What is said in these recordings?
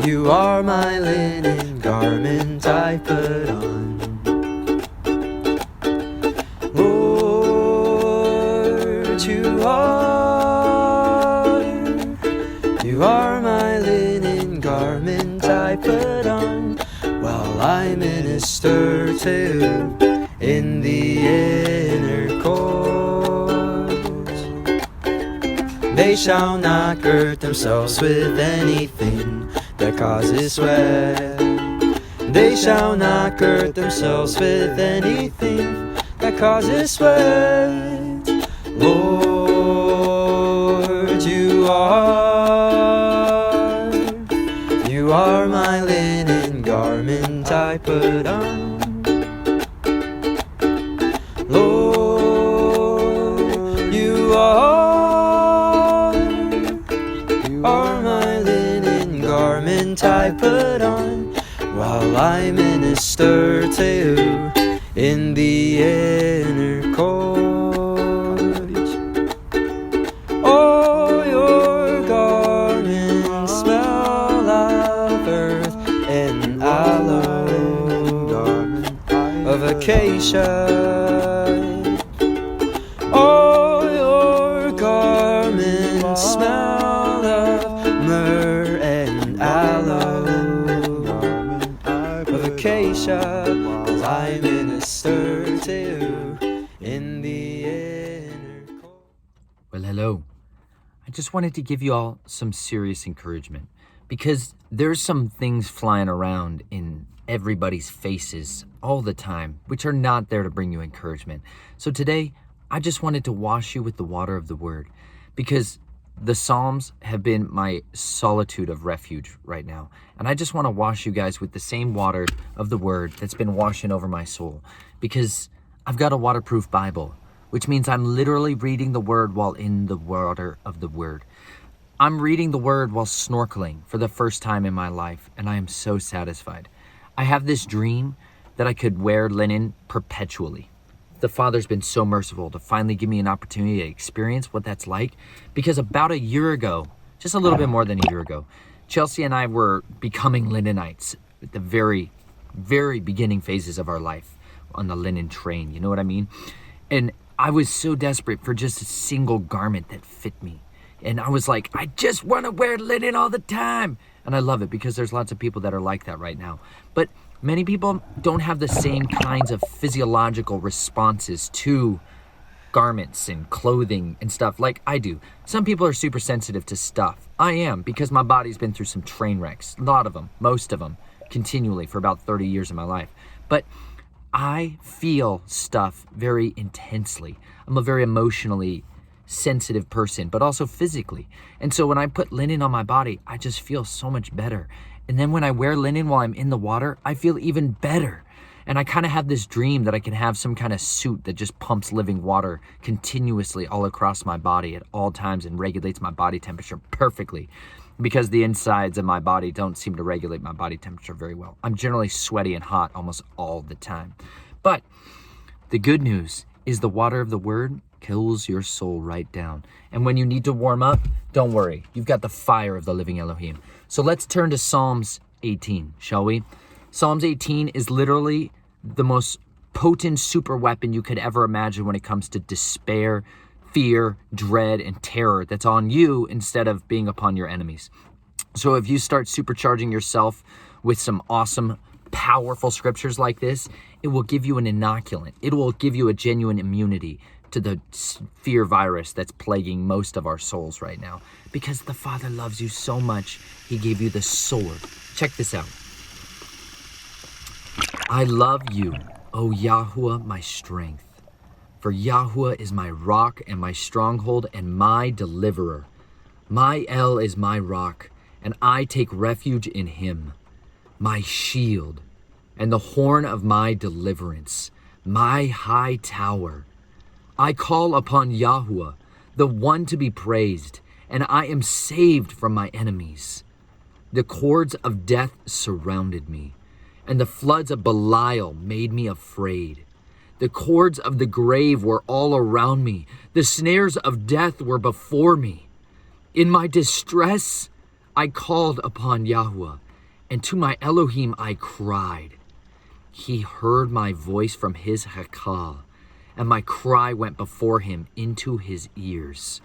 You are my linen garment I put on. Lord, you are my linen garment I put on, while I minister to you in the inner courts. They shall not gird themselves with anything that causes sweat. They shall not gird themselves with anything that causes sweat. Lord, you are my linen garment I put on. Lord, you are my linen garment I put on, while I minister to you in the inner courts. Oh, your garments smell of earth and aloe, of acacia. Oh, your garments smell of myrrh and aloe, of acacia, as I minister to you in the inner court. Well, hello. I just wanted to give you all some serious encouragement, because there's some things flying around in everybody's faces all the time, which are not there to bring you encouragement. So today, I just wanted to wash you with the water of the Word, because the Psalms have been my solitude of refuge right now. And I just want to wash you guys with the same water of the Word that's been washing over my soul, because I've got a waterproof Bible, which means I'm literally reading the Word while in the water of the Word. I'm reading the Word while snorkeling for the first time in my life, and I am so satisfied. I have this dream that I could wear linen perpetually. The Father's been so merciful to finally give me an opportunity to experience what that's like, because about a year ago, just a little bit more than a year ago, Chelsea and I were becoming linenites at the very, very beginning phases of our life on the linen train, you know what I mean? And I was so desperate for just a single garment that fit me. And I was like, I just want to wear linen all the time. And I love it, because there's lots of people that are like that right now. But many people don't have the same kinds of physiological responses to garments and clothing and stuff like I do. Some people are super sensitive to stuff. I am, because my body's been through some train wrecks. A lot of them, most of them, continually for about 30 years of my life. But I feel stuff very intensely. I'm a very emotionally sensitive person, but also physically. And so when I put linen on my body, I just feel so much better. And then when I wear linen while I'm in the water, I feel even better. And I kind of have this dream that I can have some kind of suit that just pumps living water continuously all across my body at all times and regulates my body temperature perfectly, because the insides of my body don't seem to regulate my body temperature very well. I'm generally sweaty and hot almost all the time. But the good news is the water of the Word cools your soul right down. And when you need to warm up, don't worry. You've got the fire of the living Elohim. So let's turn to Psalms 18, shall we? Psalms 18 is literally the most potent super weapon you could ever imagine when it comes to despair, fear, dread, and terror that's on you instead of being upon your enemies. So if you start supercharging yourself with some awesome, powerful scriptures like this, it will give you an inoculant. It will give you a genuine immunity to the fear virus that's plaguing most of our souls right now. Because the Father loves you so much, He gave you the sword. Check this out. I love you, O Yahuwah, my strength. For Yahuwah is my rock and my stronghold and my deliverer. My El is my rock, and I take refuge in Him. My shield and the horn of my deliverance, my high tower. I call upon Yahuwah, the one to be praised, and I am saved from my enemies. The cords of death surrounded me, and the floods of Belial made me afraid. The cords of the grave were all around me. The snares of death were before me. In my distress, I called upon Yahweh, and to my Elohim I cried. He heard my voice from his Hakal, and my cry went before him into his ears.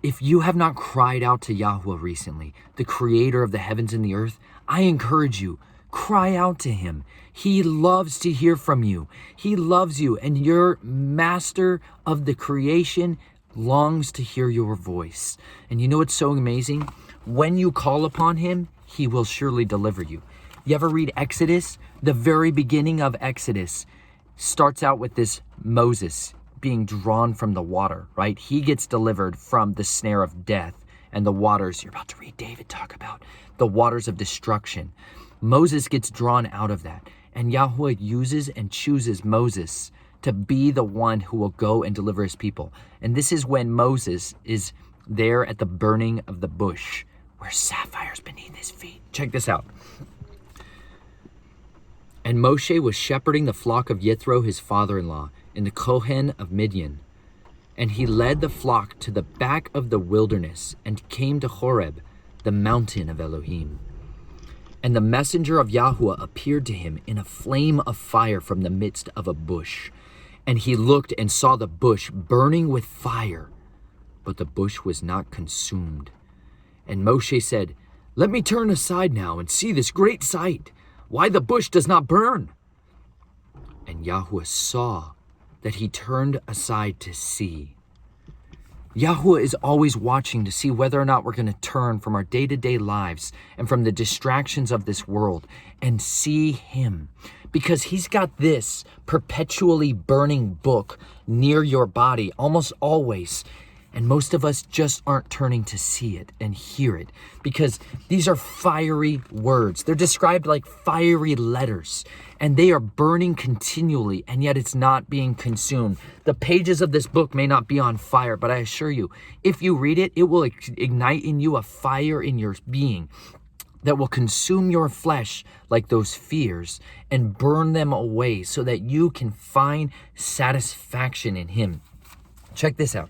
If you have not cried out to Yahweh recently, the creator of the heavens and the earth, I encourage you, cry out to him. He loves to hear from you. He loves you, and your master of the creation longs to hear your voice. And you know what's so amazing? When you call upon him, he will surely deliver you. You ever read Exodus? The very beginning of Exodus starts out with this Moses being drawn from the water, right? He gets delivered from the snare of death and the waters. You're about to read David talk about the waters of destruction. Moses gets drawn out of that, and Yahweh uses and chooses Moses to be the one who will go and deliver his people. And this is when Moses is there at the burning of the bush where sapphires beneath his feet. Check this out. And Moshe was shepherding the flock of Yethro, his father-in-law, in the Kohen of Midian. And he led the flock to the back of the wilderness and came to Horeb, the mountain of Elohim. And the messenger of Yahweh appeared to him in a flame of fire from the midst of a bush. And he looked and saw the bush burning with fire, but the bush was not consumed. And Moshe said, "Let me turn aside now and see this great sight, why the bush does not burn." And Yahweh saw that he turned aside to see. Yahweh is always watching to see whether or not we're going to turn from our day-to-day lives and from the distractions of this world and see him. Because he's got this perpetually burning book near your body almost always. And most of us just aren't turning to see it and hear it because these are fiery words. They're described like fiery letters, and they are burning continually, and yet it's not being consumed. The pages of this book may not be on fire, but I assure you, if you read it, it will ignite in you a fire in your being that will consume your flesh like those fears and burn them away so that you can find satisfaction in him. Check this out.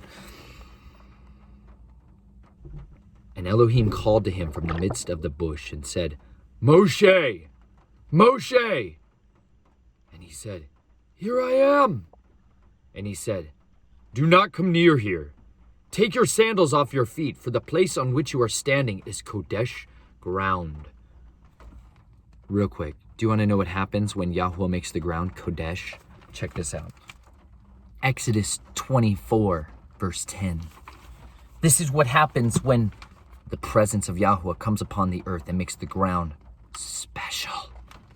And Elohim called to him from the midst of the bush and said, "Moshe, Moshe!" And he said, "Here I am." And he said, "Do not come near here. Take your sandals off your feet, for the place on which you are standing is Kodesh ground." Real quick, do you want to know what happens when Yahweh makes the ground Kodesh? Check this out. Exodus 24, verse 10. This is what happens when the presence of Yahweh comes upon the earth and makes the ground special.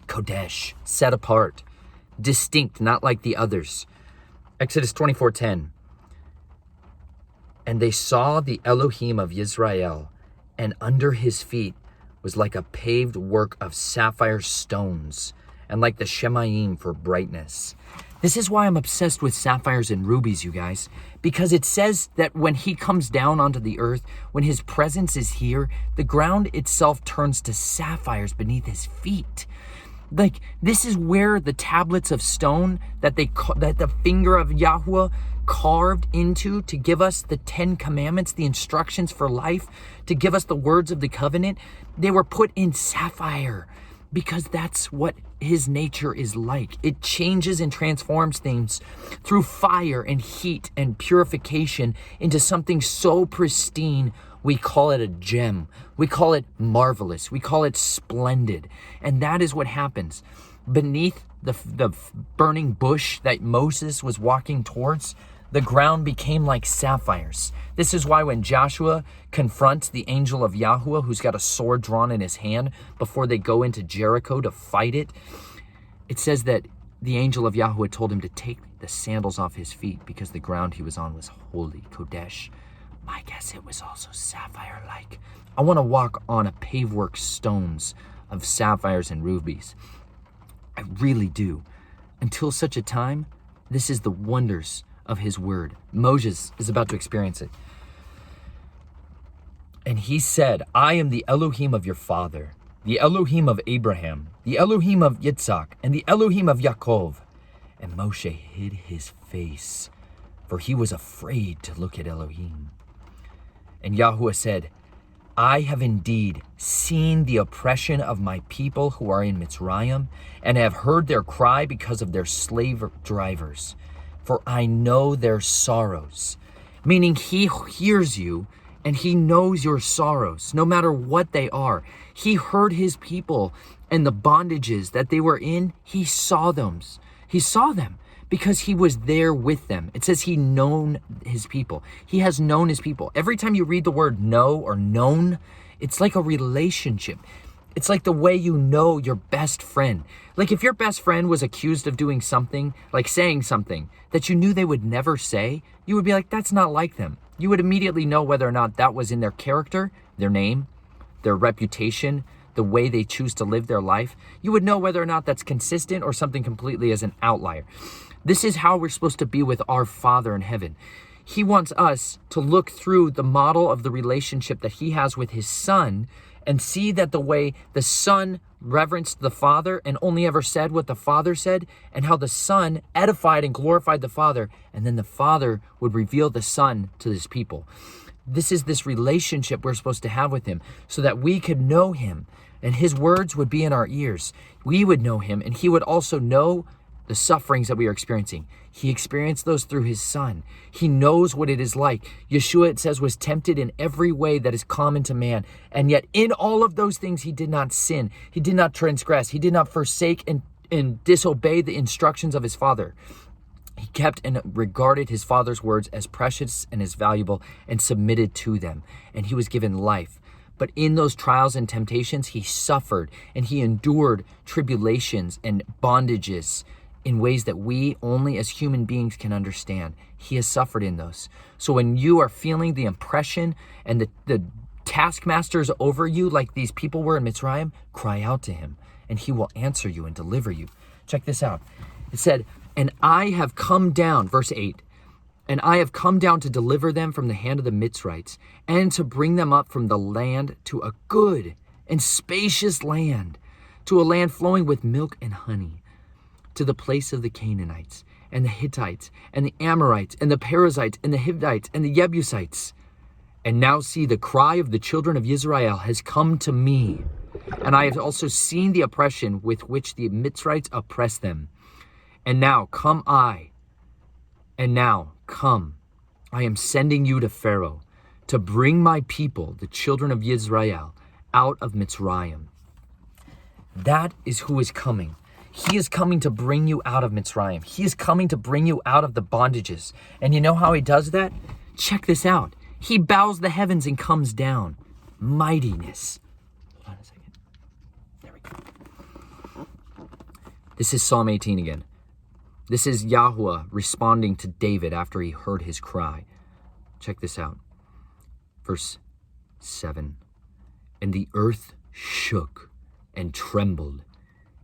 Kodesh, set apart, distinct, not like the others. Exodus 24:10. And they saw the Elohim of Israel, and under his feet was like a paved work of sapphire stones, and like the Shemaim for brightness. This is why I'm obsessed with sapphires and rubies, you guys, because it says that when he comes down onto the earth, when his presence is here, the ground itself turns to sapphires beneath his feet. Like, this is where the tablets of stone that the finger of Yahweh carved into to give us the 10 commandments, the instructions for life, to give us the words of the covenant, they were put in sapphire. Because that's what his nature is like. It changes and transforms things through fire and heat and purification into something so pristine, we call it a gem. We call it marvelous. We call it splendid. And that is what happens. Beneath the burning bush that Moses was walking towards, the ground became like sapphires. This is why when Joshua confronts the angel of Yahweh, who's got a sword drawn in his hand before they go into Jericho to fight it, it says that the angel of Yahweh told him to take the sandals off his feet because the ground he was on was holy, Kodesh. My guess it was also sapphire-like. I want to walk on a pavework stones of sapphires and rubies. I really do. Until such a time, this is the wonders of his word. Moses is about to experience it. And he said, "I am the Elohim of your father, the Elohim of Abraham, the Elohim of Yitzhak, and the Elohim of Yaakov." And Moshe hid his face, for he was afraid to look at Elohim. And Yahuwah said, I have indeed seen the oppression of my people who are in Mitzrayim, and have heard their cry because of their slave drivers. For I know their sorrows. Meaning he hears you and he knows your sorrows, no matter what they are. He heard his people and the bondages that they were in. He saw them. He saw them because he was there with them. It says he known his people. He has known his people. Every time you read the word know or known, it's like a relationship. It's like the way you know your best friend. Like if your best friend was accused of doing something, like saying something that you knew they would never say, you would be like, that's not like them. You would immediately know whether or not that was in their character, their name, their reputation, the way they choose to live their life. You would know whether or not that's consistent or something completely as an outlier. This is how we're supposed to be with our Father in heaven. He wants us to look through the model of the relationship that he has with his Son and see that the way the Son reverenced the Father and only ever said what the Father said, and how the Son edified and glorified the Father, and then the Father would reveal the Son to his people. This is this relationship we're supposed to have with him so that we could know him and his words would be in our ears. We would know him and he would also know the sufferings that we are experiencing. He experienced those through his Son. He knows what it is like. Yeshua, it says, was tempted in every way that is common to man. And yet in all of those things, he did not sin. He did not transgress. He did not forsake and disobey the instructions of his Father. He kept and regarded his Father's words as precious and as valuable and submitted to them. And he was given life. But in those trials and temptations, he suffered and he endured tribulations and bondages in ways that we only as human beings can understand. He has suffered in those. So when you are feeling the oppression and the taskmasters over you like these people were in Mitzrayim, cry out to him and he will answer you and deliver you. Check this out. It said, and I have come down, verse 8, and I have come down to deliver them from the hand of the Mitzrites and to bring them up from the land to a good and spacious land, to a land flowing with milk and honey, to the place of the Canaanites and the Hittites and the Amorites and the Perizzites and the Hivites and the Jebusites. And now see, the cry of the children of Israel has come to me, and I have also seen the oppression with which the Mitzrites oppress them. And now come, I am sending you to Pharaoh to bring my people, the children of Israel, out of Mitzrayim. That is who is coming. He is coming to bring you out of Mitzrayim. He is coming to bring you out of the bondages. And you know how he does that? Check this out. He bows the heavens and comes down. Mightiness. Hold on a second. There we go. This is Psalm 18 again. This is Yahuwah responding to David after he heard his cry. Check this out. Verse 7. And the earth shook and trembled.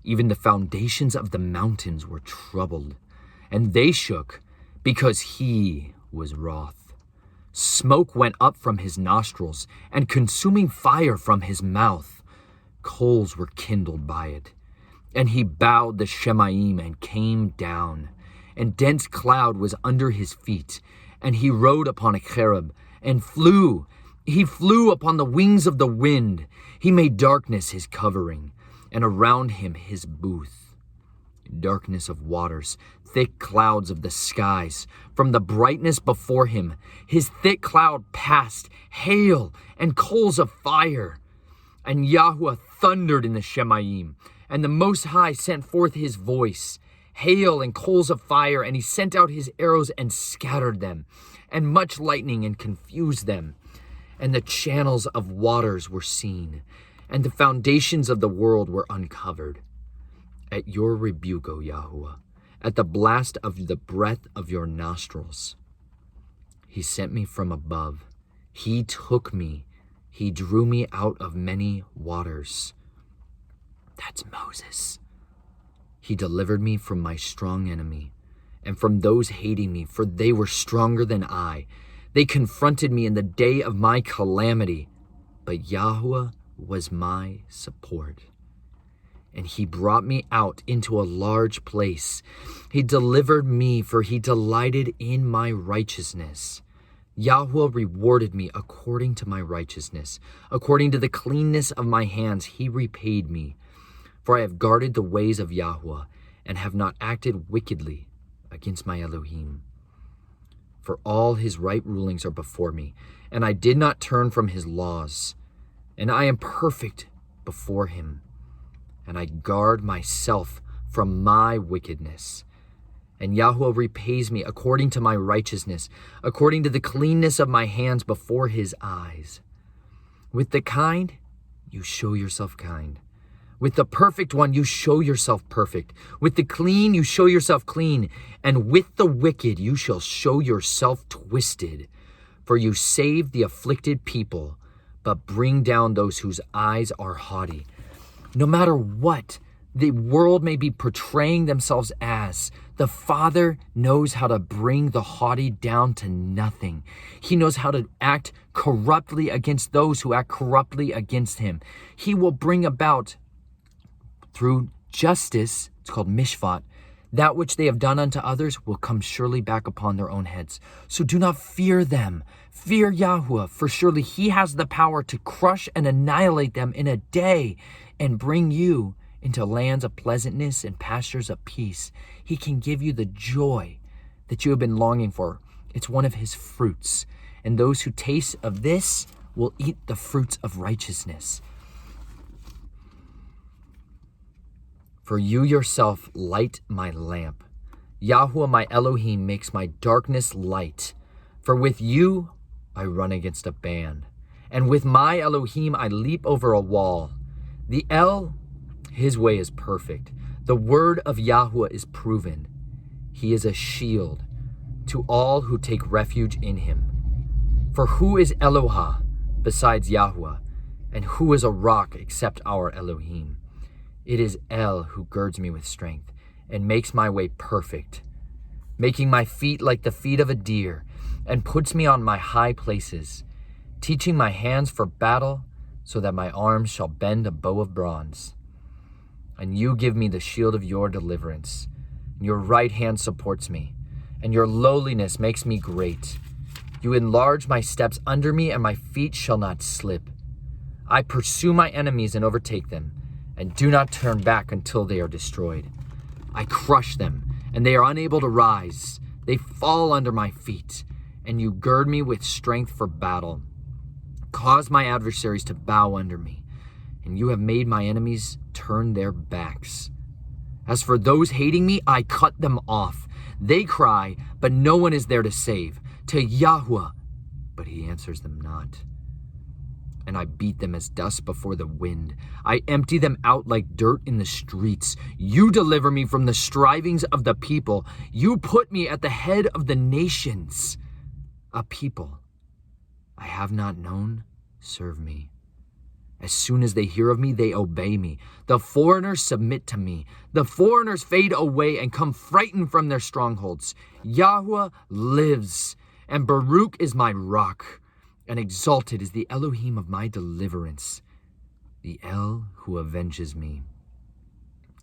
Even the foundations of the mountains were troubled, and they shook because he was wroth. Smoke went up from his nostrils, and consuming fire from his mouth. Coals were kindled by it. And he bowed the Shemaim and came down, and dense cloud was under his feet. And he rode upon a cherub and flew. He flew upon the wings of the wind. He made darkness his covering, and around him his booth. Darkness of waters, thick clouds of the skies. From the brightness before him, his thick cloud passed, hail and coals of fire. And Yahuwah thundered in the Shemaim, and the Most High sent forth his voice, hail and coals of fire, and he sent out his arrows and scattered them, and much lightning and confused them. And the channels of waters were seen, and the foundations of the world were uncovered. At your rebuke, O Yahuwah, at the blast of the breath of your nostrils. He sent me from above. He took me. He drew me out of many waters. That's Moses. He delivered me from my strong enemy and from those hating me, for they were stronger than I. They confronted me in the day of my calamity, but Yahuwah was my support. And he brought me out into a large place. He delivered me, for he delighted in my righteousness. Yahweh rewarded me according to my righteousness. According to the cleanness of my hands, he repaid me. For I have guarded the ways of Yahweh and have not acted wickedly against my Elohim. For all his right rulings are before me, and I did not turn from his laws. And I am perfect before him, and I guard myself from my wickedness. And Yahweh repays me according to my righteousness, according to the cleanness of my hands before his eyes. With the kind, you show yourself kind. With the perfect one, you show yourself perfect. With the clean, you show yourself clean. And with the wicked, you shall show yourself twisted. For you save the afflicted people, but bring down those whose eyes are haughty. No matter what the world may be portraying themselves as, the Father knows how to bring the haughty down to nothing. He knows how to act corruptly against those who act corruptly against him. He will bring about, through justice, it's called mishpat, that which they have done unto others will come surely back upon their own heads. So do not fear them. Fear Yahweh, for surely he has the power to crush and annihilate them in a day and bring you into lands of pleasantness and pastures of peace. He can give you the joy that you have been longing for. It's one of his fruits. And those who taste of this will eat the fruits of righteousness. For you yourself light my lamp. Yahweh my Elohim makes my darkness light. For with you I run against a band, and with my Elohim I leap over a wall. The El, his way is perfect. The word of Yahweh is proven. He is a shield to all who take refuge in him. For who is Elohah besides Yahweh, and who is a rock except our Elohim? It is El who girds me with strength and makes my way perfect, making my feet like the feet of a deer, and puts me on my high places, teaching my hands for battle, so that my arms shall bend a bow of bronze. And you give me the shield of your deliverance, and your right hand supports me, and your lowliness makes me great. You enlarge my steps under me, and my feet shall not slip. I pursue my enemies and overtake them, and do not turn back until they are destroyed. I crush them, and they are unable to rise. They fall under my feet, and you gird me with strength for battle. Cause my adversaries to bow under me, and you have made my enemies turn their backs. As for those hating me, I cut them off. They cry, but no one is there to save. To Yahweh, but he answers them not. And I beat them as dust before the wind. I empty them out like dirt in the streets. You deliver me from the strivings of the people. You put me at the head of the nations. A people I have not known serve me. As soon as they hear of me, they obey me. The foreigners submit to me. The foreigners fade away and come frightened from their strongholds. Yahweh lives, and Baruch is my rock. And exalted is the Elohim of my deliverance, the El who avenges me.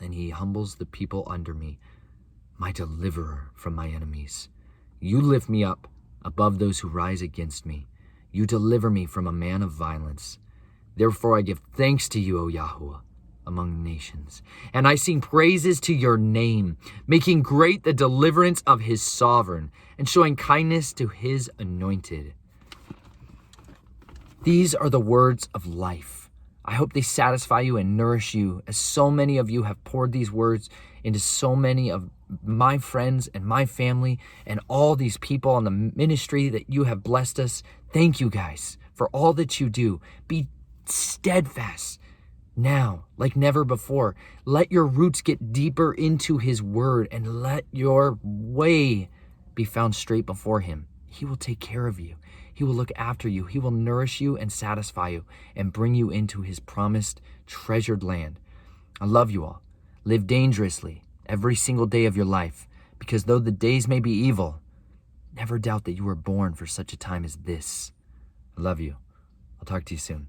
And he humbles the people under me, my deliverer from my enemies. You lift me up above those who rise against me. You deliver me from a man of violence. Therefore I give thanks to you, O Yahweh, among nations. And I sing praises to your name, making great the deliverance of his sovereign, and showing kindness to his anointed. These are the words of life. I hope they satisfy you and nourish you, as so many of you have poured these words into so many of my friends and my family and all these people on the ministry that you have blessed us. Thank you guys for all that you do. Be steadfast now like never before. Let your roots get deeper into his word and let your way be found straight before him. He will take care of you. He will look after you. He will nourish you and satisfy you and bring you into his promised, treasured land. I love you all. Live dangerously every single day of your life, because though the days may be evil, never doubt that you were born for such a time as this. I love you. I'll talk to you soon.